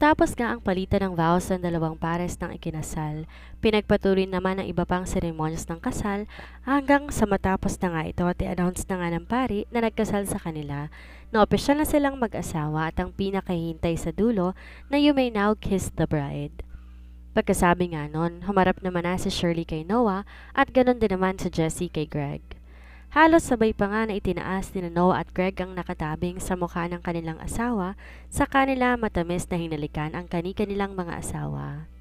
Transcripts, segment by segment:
Matapos nga ang palitan ng vows ng dalawang pares ng ikinasal, pinagpatuloy naman ang iba pang seremonyas ng kasal hanggang sa matapos na nga ito at i-announce na nga ng pari na nagkasal sa kanila na opisyal na silang mag-asawa at ang pinakahihintay sa dulo na "You may now kiss the bride." Pagkasabi nga nun, humarap naman na si Shirley kay Noah at ganon din naman si Jessie kay Greg. Halos sabay pa nga na itinaas ni Noah at Greg ang nakatabing sa mukha ng kanilang asawa sa kanila matamis na hinalikan ang kani-kanilang mga asawa.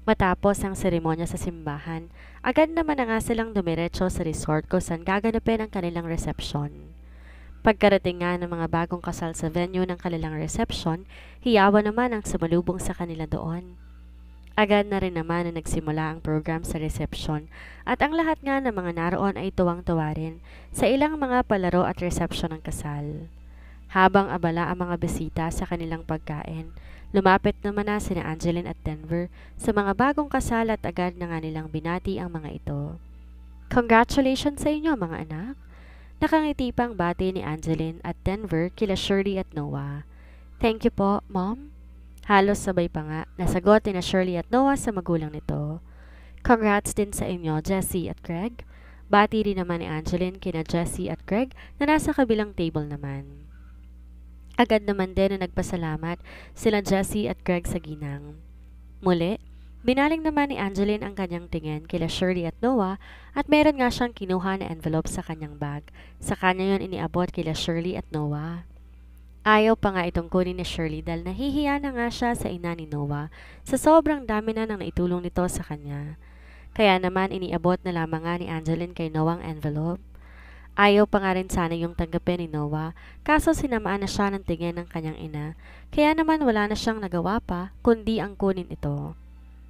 Matapos ang seremonya sa simbahan, agad naman na nga silang dumiretso sa resort kung saan gaganapin ang kanilang reception. Pagkarating nga ng mga bagong kasal sa venue ng kanilang reception, hiyawan naman ang sumalubong sa kanila doon. Agad na rin naman na nagsimula ang program sa reception at ang lahat nga ng mga naroon ay tuwang-tuwa rin sa ilang mga palaro at reception ng kasal. Habang abala ang mga bisita sa kanilang pagkain, lumapit naman na sina Angeline at Denver sa mga bagong kasal at agad na nga nilang binati ang mga ito. "Congratulations sa inyo mga anak!" Nakangiti pang bati ni Angeline at Denver kila Shirley at Noah. "Thank you po, Mom." Halos sabay pa nga, nasagot ni na Shirley at Noah sa magulang nito. "Congrats din sa inyo, Jessie at Greg." Bati rin naman ni Angeline kina Jessie at Greg na nasa kabilang table naman. Agad naman din na nagpasalamat sila Jessie at Greg sa ginang. Muli, binaling naman ni Angeline ang kanyang tingin kila Shirley at Noah at meron nga siyang kinuha na envelope sa kanyang bag. Sa kanya yon iniabot kila Shirley at Noah. Ayaw pa nga itong kunin ni Shirley dahil nahihiya na nga siya sa ina ni Noah sa sobrang dami na nang naitulong nito sa kanya. Kaya naman iniabot na lamang nga ni Angeline kay Noah ang envelope. Ayaw pa nga rin sana yung tanggapin ni Noah, kaso sinamaan na siya ng tingin ng kanyang ina, kaya naman wala na siyang nagawa pa kundi ang kunin ito.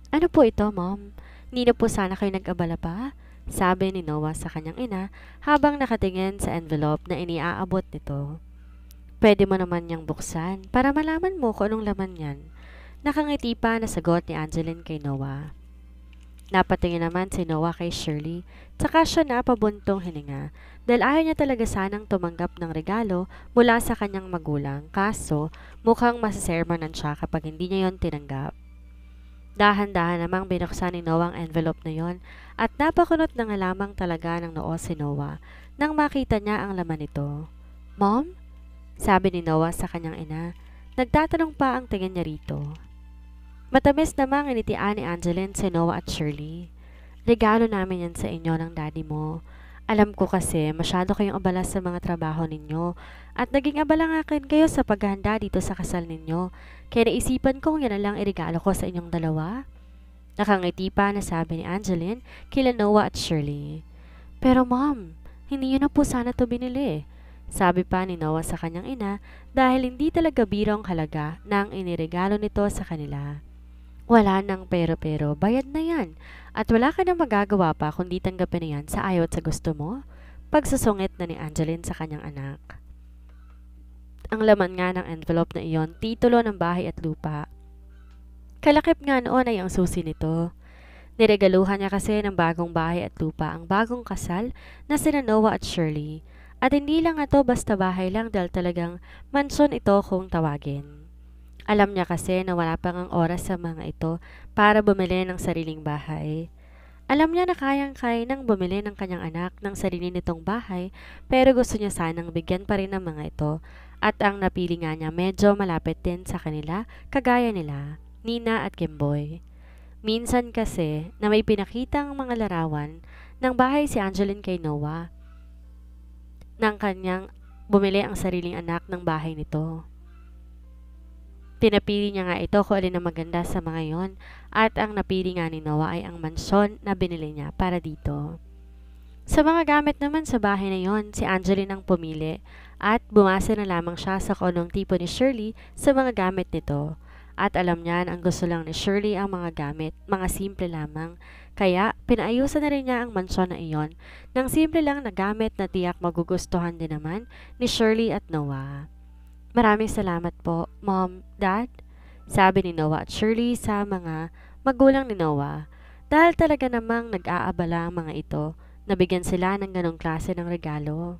"Ano po ito, Mom? Hindi na po sana kayo nag-abala pa?" sabi ni Noah sa kanyang ina habang nakatingin sa envelope na iniaabot nito. "Pwede mo naman niyang buksan para malaman mo kung anong laman niyan." Nakangiti pa na sagot ni Angeline kay Noah. Napatingin naman si Noah kay Shirley, tsaka siya napabuntong hininga dahil ayaw niya talaga sanang tumanggap ng regalo mula sa kanyang magulang, kaso mukhang masisermonan siya kapag hindi niya yon tinanggap. Dahan-dahan namang binuksan ni Noah ang envelope na yon at napakunot na nga lamang talaga ng noo si Noah nang makita niya ang laman nito. "Mom?" sabi ni Noah sa kanyang ina. Nagtatanong pa ang tingin niya rito. Matamis namang initian ni Angeline si Noah at Shirley. "Regalo namin yan sa inyo ng daddy mo. Alam ko kasi masyado kayong abala sa mga trabaho ninyo at naging abala nga kayo sa paghahanda dito sa kasal ninyo. Kaya naisipan kong yan na lang iregalo ko sa inyong dalawa." Nakangiti pa na sabi ni Angeline kila Noah at Shirley. "Pero Mom, hindi yun na po sana to binili," sabi pa ni Noah sa kanyang ina dahil hindi talaga biro ang halaga ng iniregalo nito sa kanila. "Wala nang pero-pero, bayad na yan at wala ka na magagawa pa kundi tanggapin na yan sa ayaw at sa gusto mo," pagsusungit na ni Angeline sa kanyang anak. Ang laman nga ng envelope na iyon, titulo ng bahay at lupa. Kalakip nga noon ay ang susi nito. Niregaluhan niya kasi ng bagong bahay at lupa ang bagong kasal na sina Noah at Shirley. At hindi lang ito basta bahay lang dahil talagang mansyon ito kung tawagin. Alam niya kasi na wala pang ang oras sa mga ito para bumili ng sariling bahay. Alam niya na kayang-kaya nang bumili ng kanyang anak ng sarili nitong bahay pero gusto niya sanang bigyan pa rin ng mga ito at ang napili nga niya medyo malapit din sa kanila kagaya nila, Nina at Kimboy. Minsan kasi na may pinakitang mga larawan ng bahay si Angeline kay Noah ng kanyang bumili ang sariling anak ng bahay nito. Pinapili niya nga ito kung alin ang maganda sa mga yon at ang napili nga ni Noah ay ang mansyon na binili niya para dito. Sa mga gamit naman sa bahay na yon, si Angeline ang pumili at bumase na lamang siya sa kung anong tipo ni Shirley sa mga gamit nito. At alam niya ang gusto lang ni Shirley ang mga gamit, mga simple lamang. Kaya pinaayusan na rin niya ang mansyon na iyon ng simple lang na gamit na tiyak magugustuhan din naman ni Shirley at Noah. "Maraming salamat po, Mom, Dad," sabi ni Noah at Shirley sa mga magulang ni Noah. Dahil talaga namang nag-aabala ang mga ito, nabigyan sila ng ganong klase ng regalo.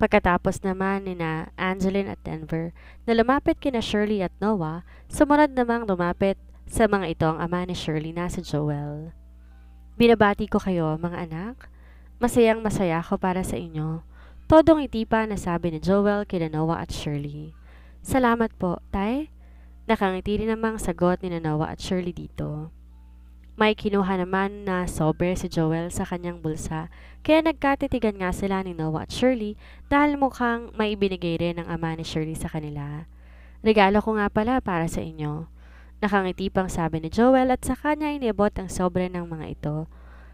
Pagkatapos naman ni na Angeline at Denver na lumapit kina Shirley at Noah, sumunod namang lumapit sa mga ito ang ama ni Shirley na si Joel. Binabati ko kayo, mga anak. Masayang masaya ako para sa inyo. Todong ngiti pa na sabi ni Joel kina Noah at Shirley. Salamat po, tay. Nakangiti rin namang sagot ni Noah at Shirley dito. May kinuha naman na sobre si Joel sa kanyang bulsa, kaya nagkatitigan nga sila ni Noah at Shirley dahil mukhang may ibinigay rin ng ama ni Shirley sa kanila. Regalo ko nga pala para sa inyo. Nakangiti pang sabi ni Joel at sa kanya iniabot ang sobre ng mga ito.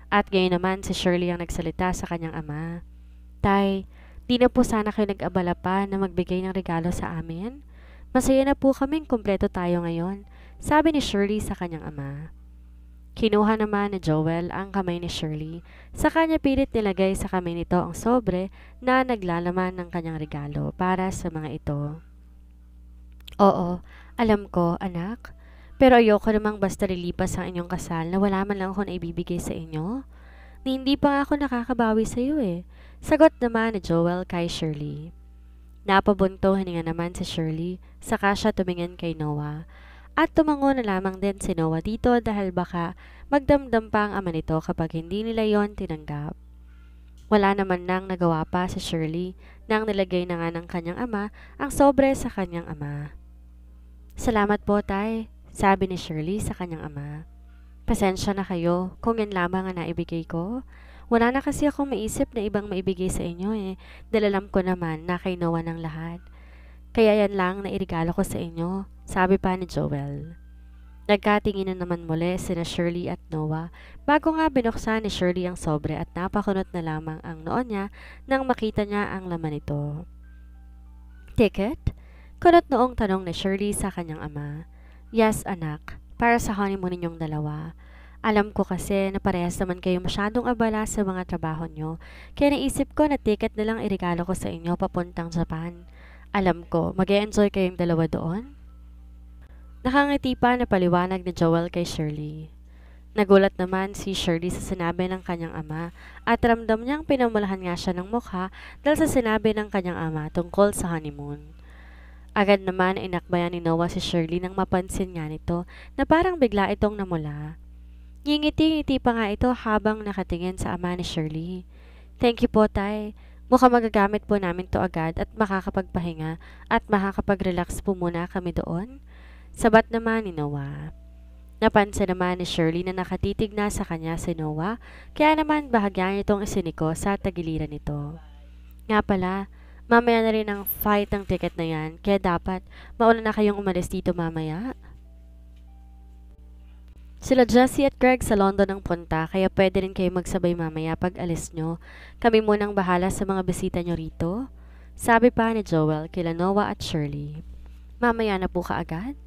At ngayon naman si Shirley ang nagsalita sa kanyang ama. Tay, di na po sana kayo nag-abala pa na magbigay ng regalo sa amin? Masaya na po kaming kumpleto tayo ngayon, sabi ni Shirley sa kanyang ama. Kinuha naman ni Joel ang kamay ni Shirley. Sa kanya pilit nilagay sa kamay nito ang sobre na naglalaman ng kanyang regalo para sa mga ito. Oo, alam ko, anak. Pero ayoko namang basta lilipas ang inyong kasal na wala man lang ako na ibibigay sa inyo. Ni hindi pa nga ako nakakabawi sa iyo eh. Sagot naman ni Joel kay Shirley. Napabunto hininga naman si Shirley, saka siya tumingin kay Noah. At tumango na lamang din si Noah dito dahil baka magdamdam pa ang ama nito kapag hindi nila yon tinanggap. Wala naman nang nagawa pa si Shirley nang nilagay na nga ng kanyang ama ang sobre sa kanyang ama. Salamat po, tay, sabi ni Shirley sa kanyang ama. Pasensya na kayo kung yan lamang ang naibigay ko. Wala na kasi akong maisip na ibang maibigay sa inyo eh, dahil alam ko naman na kay Noah ng lahat. Kaya yan lang na irigalo ko sa inyo, sabi pa ni Joel. Nagkatinginan naman muli sina Shirley at Noah bago nga binuksan ni Shirley ang sobre at napakunot na lamang ang noo niya nang makita niya ang laman nito. Ticket? Kunot noong tanong ni Shirley sa kanyang ama. Yes, anak. Para sa honeymoon ninyong dalawa. Alam ko kasi na parehas naman kayo masyadong abala sa mga trabaho nyo, kaya naisip ko na ticket na lang irigalo ko sa inyo papuntang Japan. Alam ko, mag-e-enjoy kayong dalawa doon? Nakangiti pa na paliwanag ni Joel kay Shirley. Nagulat naman si Shirley sa sinabi ng kanyang ama at ramdam niyang pinamulahan nga siya ng mukha dahil sa sinabi ng kanyang ama tungkol sa honeymoon. Agad naman inakbayan ni Noah si Shirley nang mapansin nga nito na parang bigla itong namula. Ngingiti-ngiti pa nga ito habang nakatingin sa ama ni Shirley. Thank you po, tay. Mukhang magagamit po namin to agad at makakapagpahinga at makakapag-relax po muna kami doon. Sabat naman ni Noah. Napansin naman ni Shirley na nakatitig na sa kanya si Noah, kaya naman bahagyan itong isiniko sa tagiliran nito. Nga pala, mamaya na rin ang fight ng ticket na yan, kaya dapat mauna na kayong umalis dito mamaya. Sila Jessie at Greg sa London ang punta, kaya pwede rin kayo magsabay mamaya pag alis nyo. Kami munang bahala sa mga bisita nyo rito. Sabi pa ni Joel kila Noah at Shirley. Mamaya na po kaagad?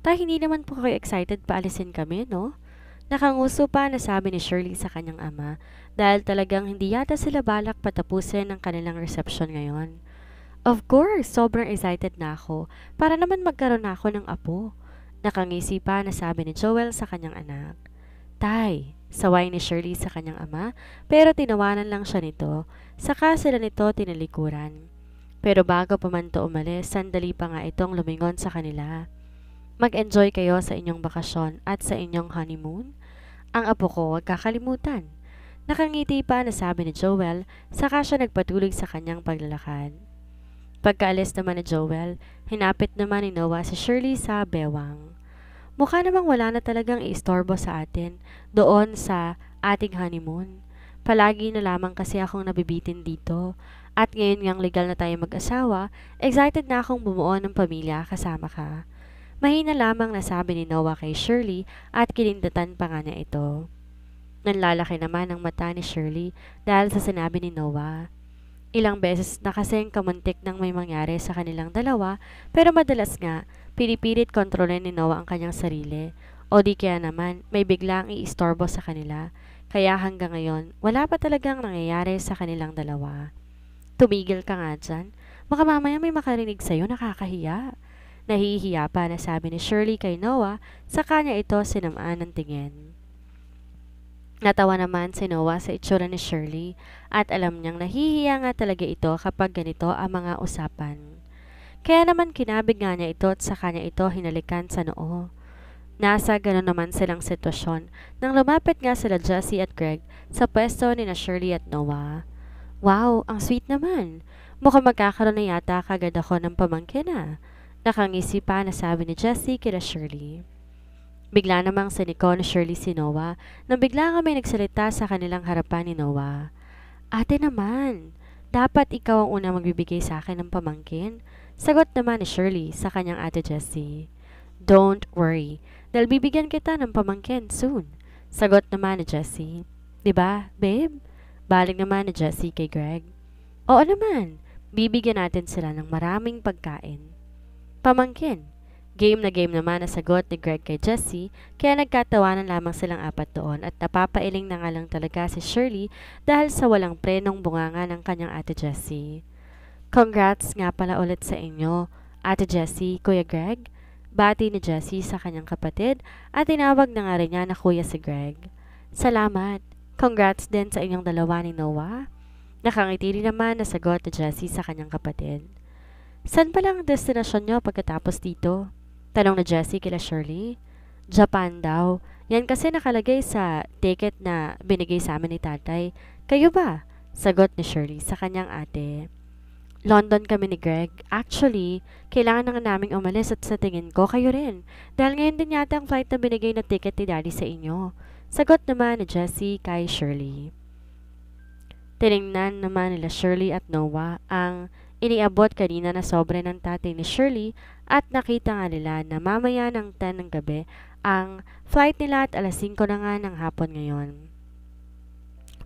Hindi naman po kayo excited paalisin kami, no? Nakanguso pa na sabi ni Shirley sa kanyang ama dahil talagang hindi yata sila balak patapusin ang kanilang reception ngayon. Of course, sobrang excited na ako para naman magkaroon na ako ng apo. Nakangisi pa na sabi ni Joel sa kanyang anak. Tay, saway ni Shirley sa kanyang ama pero tinawanan lang siya nito, saka sila nito tinalikuran. Pero bago pa man to umalis, sandali pa nga itong lumingon sa kanila. Mag-enjoy kayo sa inyong bakasyon at sa inyong honeymoon. Ang apo ko huwag kakalimutan. Nakangiti pa na sabi ni Joel, saka siya nagpatuloy sa kanyang paglalakad. Pagkaalis naman ni Joel, hinapit naman ni Noah si Shirley sa bewang. Mukha namang wala na talagang iistorbo sa atin doon sa ating honeymoon. Palagi na lamang kasi akong nabibitin dito. At ngayon ngang legal na tayo mag-asawa, excited na akong bumuo ng pamilya kasama ka. Mahina lamang nasabi ni Noah kay Shirley at kinindatan pa nga niya ito. Nanlalaki naman ang mata ni Shirley dahil sa sinabi ni Noah. Ilang beses na kasing kamuntik nang may mangyari sa kanilang dalawa pero madalas nga pinipilit kontrolin ni Noah ang kanyang sarili o di kaya naman may biglang iistorbo sa kanila kaya hanggang ngayon wala pa talagang nangyayari sa kanilang dalawa. Tumigil ka nga dyan, baka mamaya may makarinig sa'yo nakakahiya. Nahihiya pa na sabi ni Shirley kay Noah sa kanya ito sinamaan ng tingin. Natawa naman si Noah sa itsura ni Shirley at alam niyang nahihiya nga talaga ito kapag ganito ang mga usapan. Kaya naman kinabig nga niya ito at sa kanya ito hinalikan sa noo. Nasa gano'n naman silang sitwasyon nang lumapit nga sila Jessie at Greg sa pwesto ni na Shirley at Noah. Wow, ang sweet naman. Mukhang magkakaroon na yata kagad ako ng pamangkin na. Nakangisi pa na sabi ni Jessie kila Shirley. Bigla namang siniko ni Shirley si Noah nang bigla kami nagsalita sa kanilang harapan ni Noah. Ate naman, dapat ikaw ang unang magbibigay sa akin ng pamangkin. Sagot naman ni Shirley sa kanyang ate Jessie. Don't worry, dahil bibigyan kita ng pamangkin soon. Sagot naman ni Jessie. Diba, babe? Balik naman ni Jessie kay Greg. Oo naman, bibigyan natin sila ng maraming pagkain. Pamangkin. Game na game naman na sagot ni Greg kay Jessie, kaya nagkatawanan lamang silang apat doon at napapailing na nga lang talaga si Shirley dahil sa walang prenong bunganga ng kanyang ate Jessie. Congrats nga pala ulit sa inyo, ate Jessie, Kuya Greg. Bati ni Jessie sa kanyang kapatid at tinawag na nga rin niya na kuya si Greg. Salamat. Congrats din sa inyong dalawa ni Noah. Nakangiti rin naman na sagot ni Jessie sa kanyang kapatid. Saan pala ang destinasyon nyo pagkatapos dito? Tanong na Jessie kila Shirley. Japan daw. Yan kasi nakalagay sa ticket na binigay sa amin ni tatay. Kayo ba? Sagot ni Shirley sa kanyang ate. London kami ni Greg. Actually, kailangan na nga naming umalis at sa tingin ko kayo rin. Dahil ngayon din yata ang flight na binigay na ticket ni Daddy sa inyo. Sagot naman ni Jessie kay Shirley. Tiningnan naman nila Shirley at Noah ang iniabot kanina na sobre ng tatay ni Shirley at nakita nga nila na mamaya ng 10 ng gabi ang flight nila at alas 5 na nga ng hapon ngayon.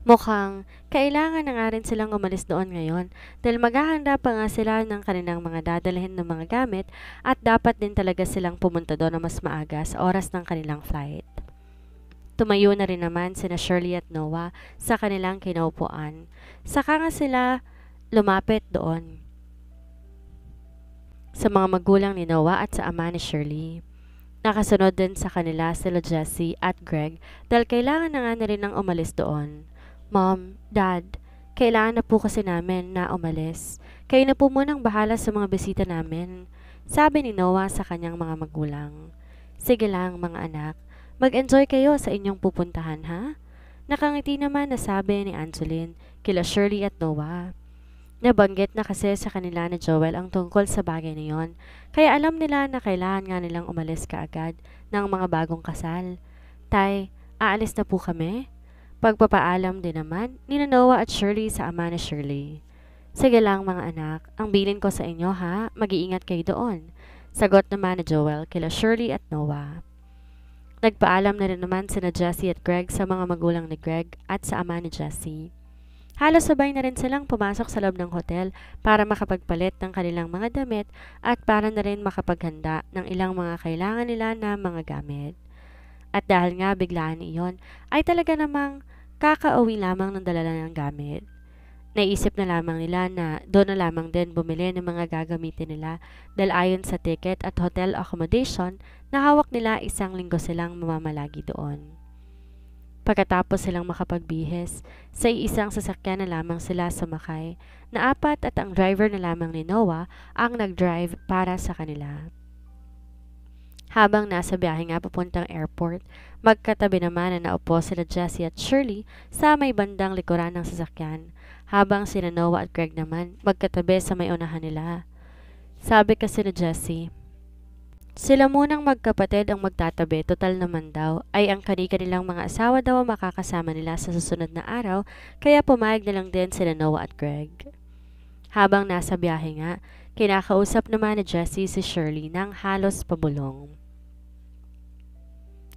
Mukhang kailangan na nga rin silang umalis doon ngayon dahil maghahanda pa nga sila ng kanilang mga dadalhin ng mga gamit at dapat din talaga silang pumunta doon na mas maaga sa oras ng kanilang flight. Tumayo na rin naman sina Shirley at Noah sa kanilang kinaupuan. Saka nga sila lumapit doon sa mga magulang ni Noah at sa ama ni Shirley. Nakasunod din sa kanila sila Jessie at Greg dahil kailangan na nga na rin ng umalis doon. Mom, Dad, kailangan na po kasi namin na umalis. Kayo na po munang bahala sa mga bisita namin, sabi ni Noah sa kanyang mga magulang. Sige lang mga anak, mag-enjoy kayo sa inyong pupuntahan ha? Nakangiti naman na sabi ni Angeline kila Shirley at Noah. Nabanggit na kasi sa kanila ni Joel ang tungkol sa bagay na yon, kaya alam nila na kailangan nga nilang umalis kaagad ng mga bagong kasal. Tay, aalis na po kami? Pagpapaalam din naman ni Noah at Shirley sa ama ni Shirley. Sige lang mga anak, ang bilin ko sa inyo ha, mag-iingat kayo doon. Sagot naman ni Joel kila Shirley at Noah. Nagpaalam na rin naman sina Jessie at Greg sa mga magulang ni Greg at sa ama ni Jessie. Halos sabay na rin silang pumasok sa loob ng hotel para makapagpalit ng kanilang mga damit at para na rin makapaghanda ng ilang mga kailangan nila na mga gamit. At dahil nga biglaan iyon, ay talaga namang kakauwi lamang ng dalala ng gamit. Naisip na lamang nila na doon na lamang din bumili ng mga gagamitin nila dahil ayon sa ticket at hotel accommodation na hawak nila 1 linggo silang mamamalagi doon. Pagkatapos silang makapagbihis, sa isang sasakyan na lamang sila sumakay na 4 at ang driver na lamang ni Noah ang nag-drive para sa kanila. Habang nasa biyahe nga papuntang airport, magkatabi naman na naupo sila Jessie at Shirley sa may bandang likuran ng sasakyan, habang sina Noah at Greg naman magkatabi sa may unahan nila. Sabi kasi ni Jessie, sila munang magkapatid ang magtatabi, total naman daw ay ang kani-kanilang mga asawa daw ang makakasama nila sa susunod na araw, kaya pumayag na lang din sila Noah at Greg. Habang nasa biyahe nga, kinakausap naman ni Jessie si Shirley ng halos pabulong.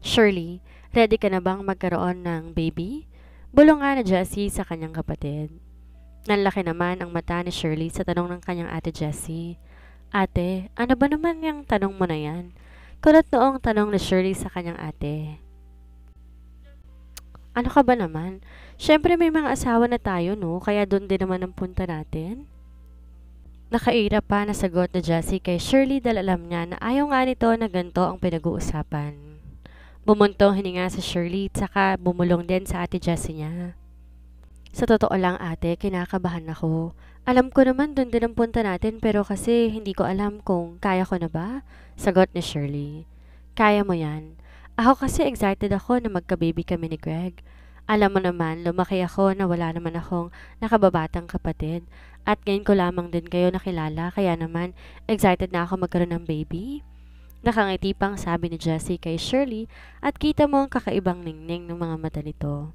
Shirley, ready ka na bang magkaroon ng baby? Bulong nga na Jessie sa kanyang kapatid. Nanlaki naman ang mata ni Shirley sa tanong ng kanyang ate Jessie. Ate, ano ba naman yung tanong mo na yan? Kulot noong tanong ni Shirley sa kanyang ate. Ano ka ba naman? Siyempre may mga asawa na tayo no, kaya doon din naman ang punta natin. Nakaira pa na sagot na Jessie kay Shirley dahil alam niya na ayaw nga nito na ganito ang pinag-uusapan. Bumuntong hininga si Shirley at saka bumulong din sa ate Jessie niya. Sa totoo lang ate, kinakabahan ako. Alam ko naman doon din ang punta natin pero kasi hindi ko alam kung kaya ko na ba? Sagot ni Shirley. Kaya mo yan. Ako kasi excited ako na magka-baby kami ni Greg. Alam mo naman, lumaki ako na wala naman akong nakababatang kapatid. At ngayon ko lamang din kayo nakilala kaya naman excited na ako magkaroon ng baby. Nakangiti pang sabi ni Jessie kay Shirley at kita mo ang kakaibang ningning ng mga mata nito.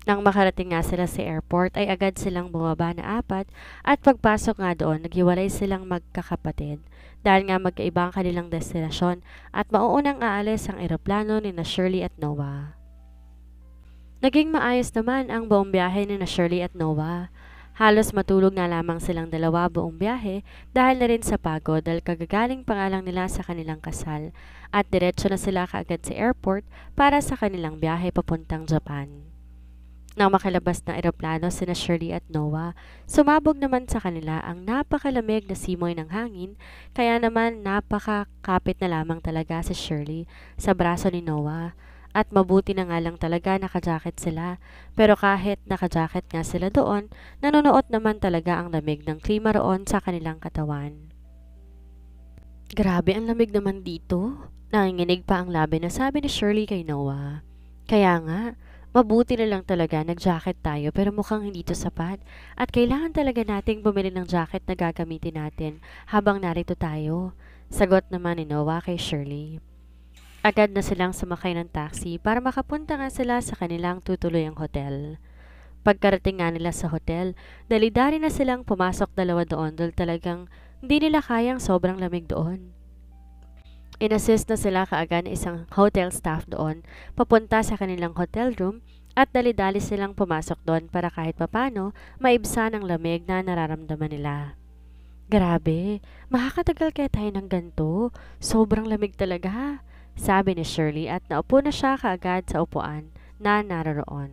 Nang makarating nga sila sa airport ay agad silang bumaba na apat at pagpasok nga doon naghiwalay silang magkakapatid dahil nga magkaiba ang kanilang destinasyon at mauunang aalis ang eroplano ni na Shirley at Noah. Naging maayos naman ang buong biyahe ni na Shirley at Noah. Halos matulog nga lamang silang dalawa buong biyahe dahil na rin sa pagod dahil kagagaling pa nga lang nila sa kanilang kasal at diretso na sila kaagad sa airport para sa kanilang biyahe papuntang Japan. Nang makalabas ng eroplano sina Shirley at Noah, sumabog naman sa kanila ang napakalamig na simoy ng hangin kaya naman napakakapit na lamang talaga si Shirley sa braso ni Noah. At mabuti na nga lang talaga nakajacket sila. Pero kahit nakajacket nga sila doon, nanonood naman talaga ang lamig ng klima roon sa kanilang katawan. Grabe ang lamig naman dito. Nanginginig pa ang labi na sabi ni Shirley kay Noah. Kaya nga, mabuti na lang talaga nag-jacket tayo pero mukhang hindi to sapat at kailangan talaga nating bumili ng jacket na gagamitin natin habang narito tayo. Sagot naman ni Noah kay Shirley. Agad na silang sumakay ng taxi para makapunta nga sila sa kanilang tutuluyang hotel. Pagkarating nga nila sa hotel, dali-dali na silang pumasok dalawa doon dahil talagang hindi nila kayang sobrang lamig doon. Inassist na sila kaagad ng isang hotel staff doon papunta sa kanilang hotel room at dali-dali silang pumasok doon para kahit papano maibsan ang lamig na nararamdaman nila. Grabe, makakatagal kaya tayo ng ganito? Sobrang lamig talaga, sabi ni Shirley at naupo na siya kaagad sa upuan na naroon.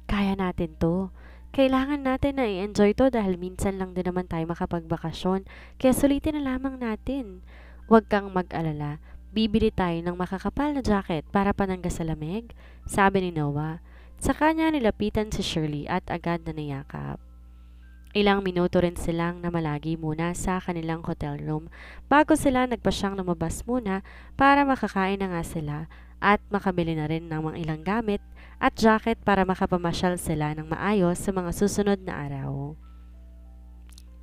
Kaya natin to. Kailangan natin na i-enjoy to dahil minsan lang din naman tayo makapagbakasyon kaya sulitin na lamang natin. Huwag kang mag-alala, bibili tayo ng makakapal na jacket para panangga sa lamig, sabi ni Noah. Sa kanya nilapitan si Shirley at agad na niyakap. Ilang minuto rin silang namalagi muna sa kanilang hotel room bago sila nagpasyang lumabas muna para makakain na nga sila at makabili na rin ng mga ilang gamit at jacket para makapamasyal sila ng maayos sa mga susunod na araw.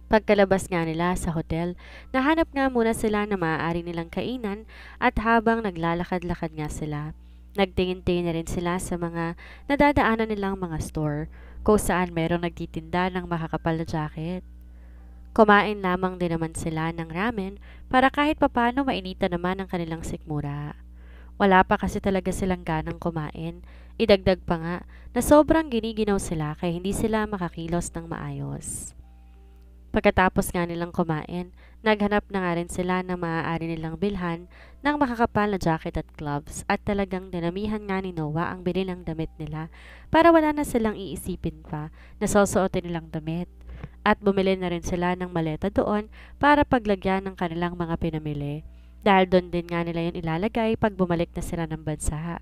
Pagkalabas nga nila sa hotel, nahanap nga muna sila na maaari nilang kainan at habang naglalakad-lakad nga sila, nagtingin-tingin na rin sila sa mga nadadaanan nilang mga store kung saan merong nagtitinda ng makakapal na jacket. Kumain lamang din naman sila ng ramen para kahit papano mainita naman ang kanilang sikmura. Wala pa kasi talaga silang ganang kumain. Idagdag pa nga na sobrang giniginaw sila kaya hindi sila makakilos ng maayos. Pagkatapos nga nilang kumain, naghanap na nga rin sila ng maaari nilang bilhan ng makakapal na jacket at gloves at talagang dinamihan nga ni Noah ang bili ng damit nila para wala na silang iisipin pa na susuotin nilang damit. At bumili na rin sila ng maleta doon para paglagyan ng kanilang mga pinamili dahil doon din nga nila yun ilalagay pag bumalik na sila ng bansa.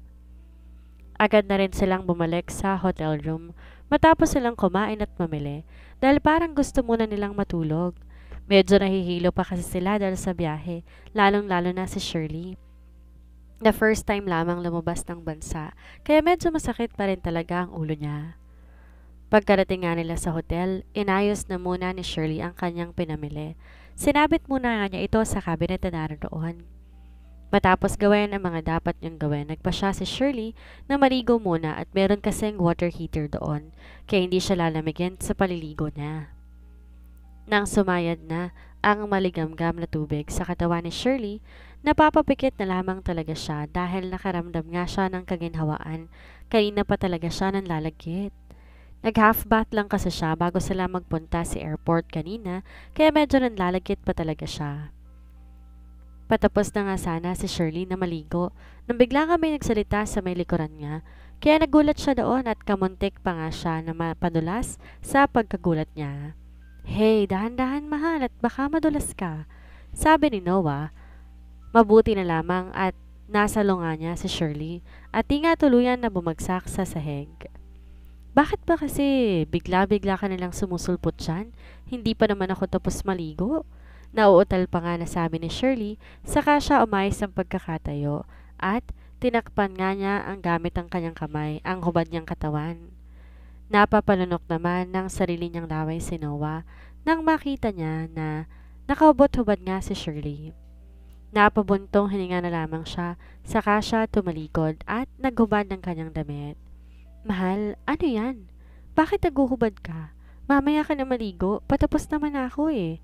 Agad na rin silang bumalik sa hotel room matapos silang kumain at mamili dahil parang gusto muna nilang matulog. Medyo nahihilo pa kasi sila dahil sa biyahe, lalong-lalo na si Shirley. The first time lamang lumabas ng bansa, kaya medyo masakit pa rin talaga ang ulo niya. Pagkarating nga nila sa hotel, inayos na muna ni Shirley ang kanyang pinamili. Sinabit muna nga niya ito sa cabinet na naroon. Matapos gawin ang mga dapat niyang gawin, nagpa siya si Shirley na maligo muna at meron kasing water heater doon, kaya hindi siya lalamigin sa paliligo niya. Nang sumayad na ang maligamgam na tubig sa katawan ni Shirley, napapapikit na lamang talaga siya dahil nakaramdam nga siya ng kaginhawaan. Kanina pa talaga siya nanlalagkit. Nag-half bath lang kasi siya bago sila magpunta sa airport kanina, kaya medyo nanlalagkit pa talaga siya. Patapos na nga sana si Shirley na maligo nang bigla nga may nagsalita sa may likuran niya, kaya nagulat siya doon at kamuntik pa nga siya na mapadulas sa pagkagulat niya. Hey, dahan-dahan mahal at baka madulas ka, sabi ni Noah. Mabuti na lamang at nasa lunga niya si Shirley at di nga tuluyan na bumagsak sa sahig. Bakit ba kasi bigla-bigla ka nilang sumusulpot dyan? Hindi pa naman ako tapos maligo. Nauutal pa nga na sabi ni Shirley, saka siya umayos ng pagkakatayo at tinakpan nga niya ang gamit ang kanyang kamay ang hubad niyang katawan. Napapalunok naman ng sarili niyang laway si Noah nang makita niya na nakaubot-hubad nga si Shirley. Napabuntong hininga na lamang siya, saka siya tumalikod at naghubad ng kanyang damit. Mahal, ano yan? Bakit naguhubad ka? Mamaya ka na maligo, patapos naman ako eh.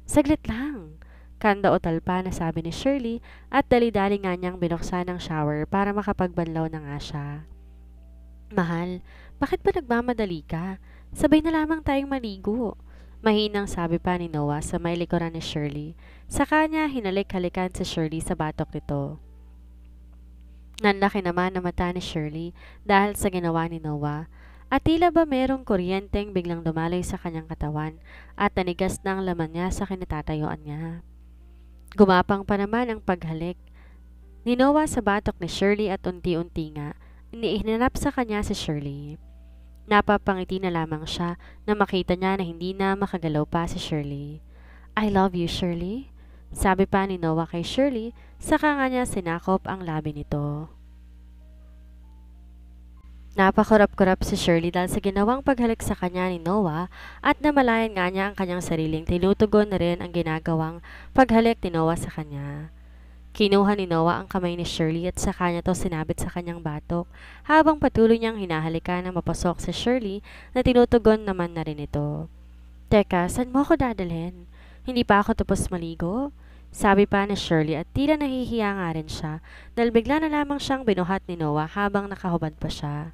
Saglit lang. Kanda o talpa na sabi ni Shirley at dali-dali nga niyang binuksan ang shower para makapagbanlaw na nga siya. Mahal, bakit ba nagmamadali ka? Sabay na lamang tayong maligo. Mahinang sabi pa ni Noah sa may likuran ni Shirley. Sa kanya hinalik-halikan si Shirley sa batok nito. Nanlaki naman ang mata ni Shirley dahil sa ginawa ni Noah at tila ba merong kuryenteng biglang dumaloy sa kanyang katawan at nanigas ng laman niya sa kinatatayuan niya. Gumapang pa naman ang paghalik ni Noah sa batok ni Shirley at unti-unti nga inihinanap sa kanya si Shirley. Napapangiti na lamang siya na makita niya na hindi na makagalaw pa si Shirley. I love you, Shirley. Sabi pa ni Noah kay Shirley, saka nga niya sinakop ang labi nito. Napakurap-kurap si Shirley dahil sa ginawang paghalik sa kanya ni Noah at namalayan nga niya ang kanyang sariling tinutugon na rin ang ginagawang paghalik ni Noah sa kanya. Kinuha ni Noah ang kamay ni Shirley at saka niya to sinabit sa kanyang batok habang patuloy niyang hinahalikan na mapasok si Shirley na tinutugon naman na rin ito. Teka, saan mo ako dadalhin? Hindi pa ako tapos maligo? Sabi pa ni Shirley at tila nahihiya nga rin siya dahil bigla na lamang siyang binuhat ni Noah habang nakahubad pa siya.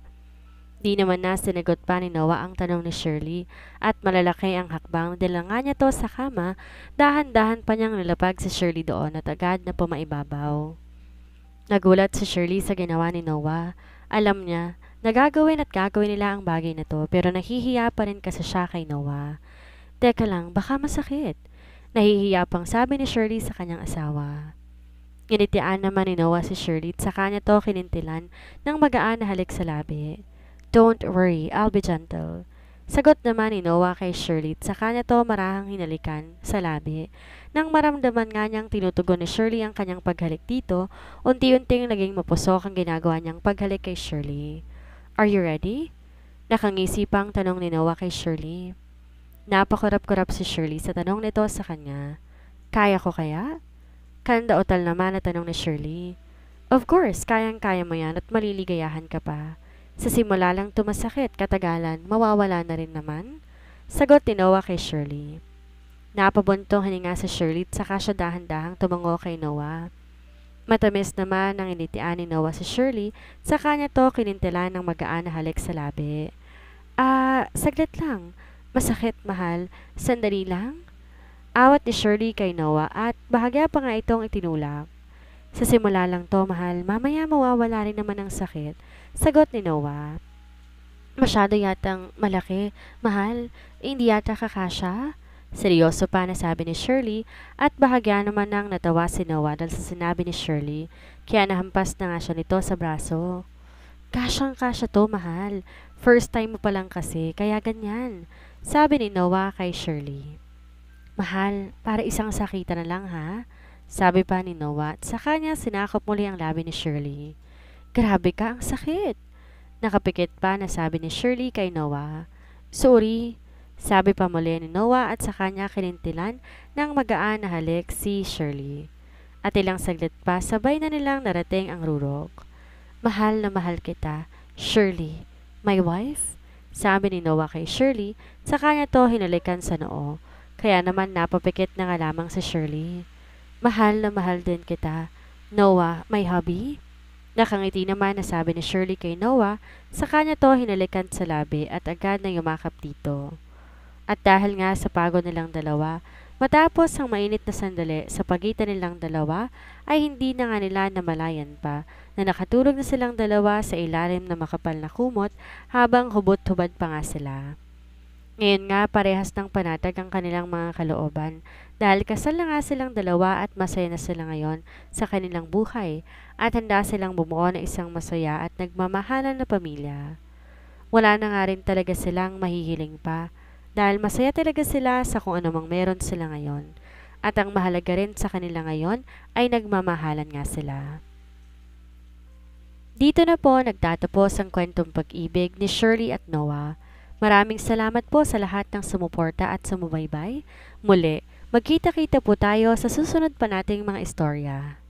Di naman na sinagot pa ni Noah ang tanong ni Shirley at malalaki ang hakbang na dala nga niya to sa kama, dahan-dahan pa niyang nilapag si Shirley doon at agad na pumaibabaw. Nagulat si Shirley sa ginawa ni Noah. Alam niya, nagagawin at gagawin nila ang bagay na to pero nahihiya pa rin kasi siya kay Noah. Teka lang, baka masakit. Nahihiya pang sabi ni Shirley sa kanyang asawa. Ginitian naman ni Noah si Shirley at sa kanya to kinintilan ng magaan na halik sa labi. Don't worry, I'll be gentle. Sagot naman ni Noah kay Shirley at sa kanya to marahang hinalikan sa labi. Nang maramdaman nga niyang tinutugon ni Shirley ang kanyang paghalik dito, unti-unting naging mapusok ang ginagawa niyang paghalik kay Shirley. Are you ready? Nakangisi pang tanong ni Noah kay Shirley. Napakurap-kurap si Shirley sa tanong nito sa kanya. Kaya ko kaya? Kanda-otal naman na tanong ni Shirley. Of course, kayang-kaya mo yan at maliligayahan ka pa. Sa simula lang tumasakit, katagalan, mawawala na rin naman. Sagot ni Noah kay Shirley. Napabuntong hininga sa Shirley at saka siya dahan-dahang tumango kay Noah. Matamis naman ang initian ni Noah si Shirley, sa kanya to kinintilan ng magaan na halik sa labi. Saglit lang. Masakit, mahal. Sandali lang. Awat ni Shirley kay Noah at bahagya pa nga itong itinulak. Sa simula lang to, mahal. Mamaya mawawala rin naman ang sakit. Sagot ni Noah. Masyado yatang malaki, mahal. Hindi yata kakasya. Seryoso pa na sabi ni Shirley at bahagya naman nang natawa si Noah dahil sa sinabi ni Shirley, kaya nahampas na nga siya nito sa braso. Kasyang-kasya to, mahal. First time mo pa lang kasi, kaya ganyan. Sabi ni Noah kay Shirley. Mahal, para isang sakita na lang ha? Sabi pa ni Noah at sa kanya sinakop muli ang labi ni Shirley. Grabe ka, ang sakit. Nakapikit pa na sabi ni Shirley kay Noah. Sorry. Sabi pa muli ni Noah at sa kanya kinintilan ng magaan na halik si Shirley. At ilang saglit pa sabay na nilang narating ang rurok. Mahal na mahal kita, Shirley. My wife? Sabi ni Noah kay Shirley, sa kanya to hinalikan sa noo. Kaya naman napapikit na nga lamang si Shirley. Mahal na mahal din kita. Noah, my hubby? Nakangiti naman na sabi ni Shirley kay Noah, sa kanya to hinalikan sa labi at agad na yumakap dito. At dahil nga sa pagod nilang dalawa, matapos ang mainit na sandali sa pagitan nilang dalawa, ay hindi na nga nila namalayan pa na nakatulog na silang dalawa sa ilalim na makapal na kumot habang hubot-hubad pa nga sila. Ngayon nga parehas ng panatag ang kanilang mga kalooban Dahil kasal na nga silang dalawa at masaya na sila ngayon sa kanilang buhay at handa silang bumuo ng isang masaya at nagmamahalan na pamilya. Wala na nga rin talaga silang mahihiling pa dahil masaya talaga sila sa kung anumang meron sila ngayon. At ang mahalaga rin sa kanila ngayon ay nagmamahalan nga sila. Dito na po nagtatapos ang kwentong pag-ibig ni Shirley at Noah. Maraming salamat po sa lahat ng sumuporta at sumubaybay. Muli, magkita-kita po tayo sa susunod pa nating mga istorya.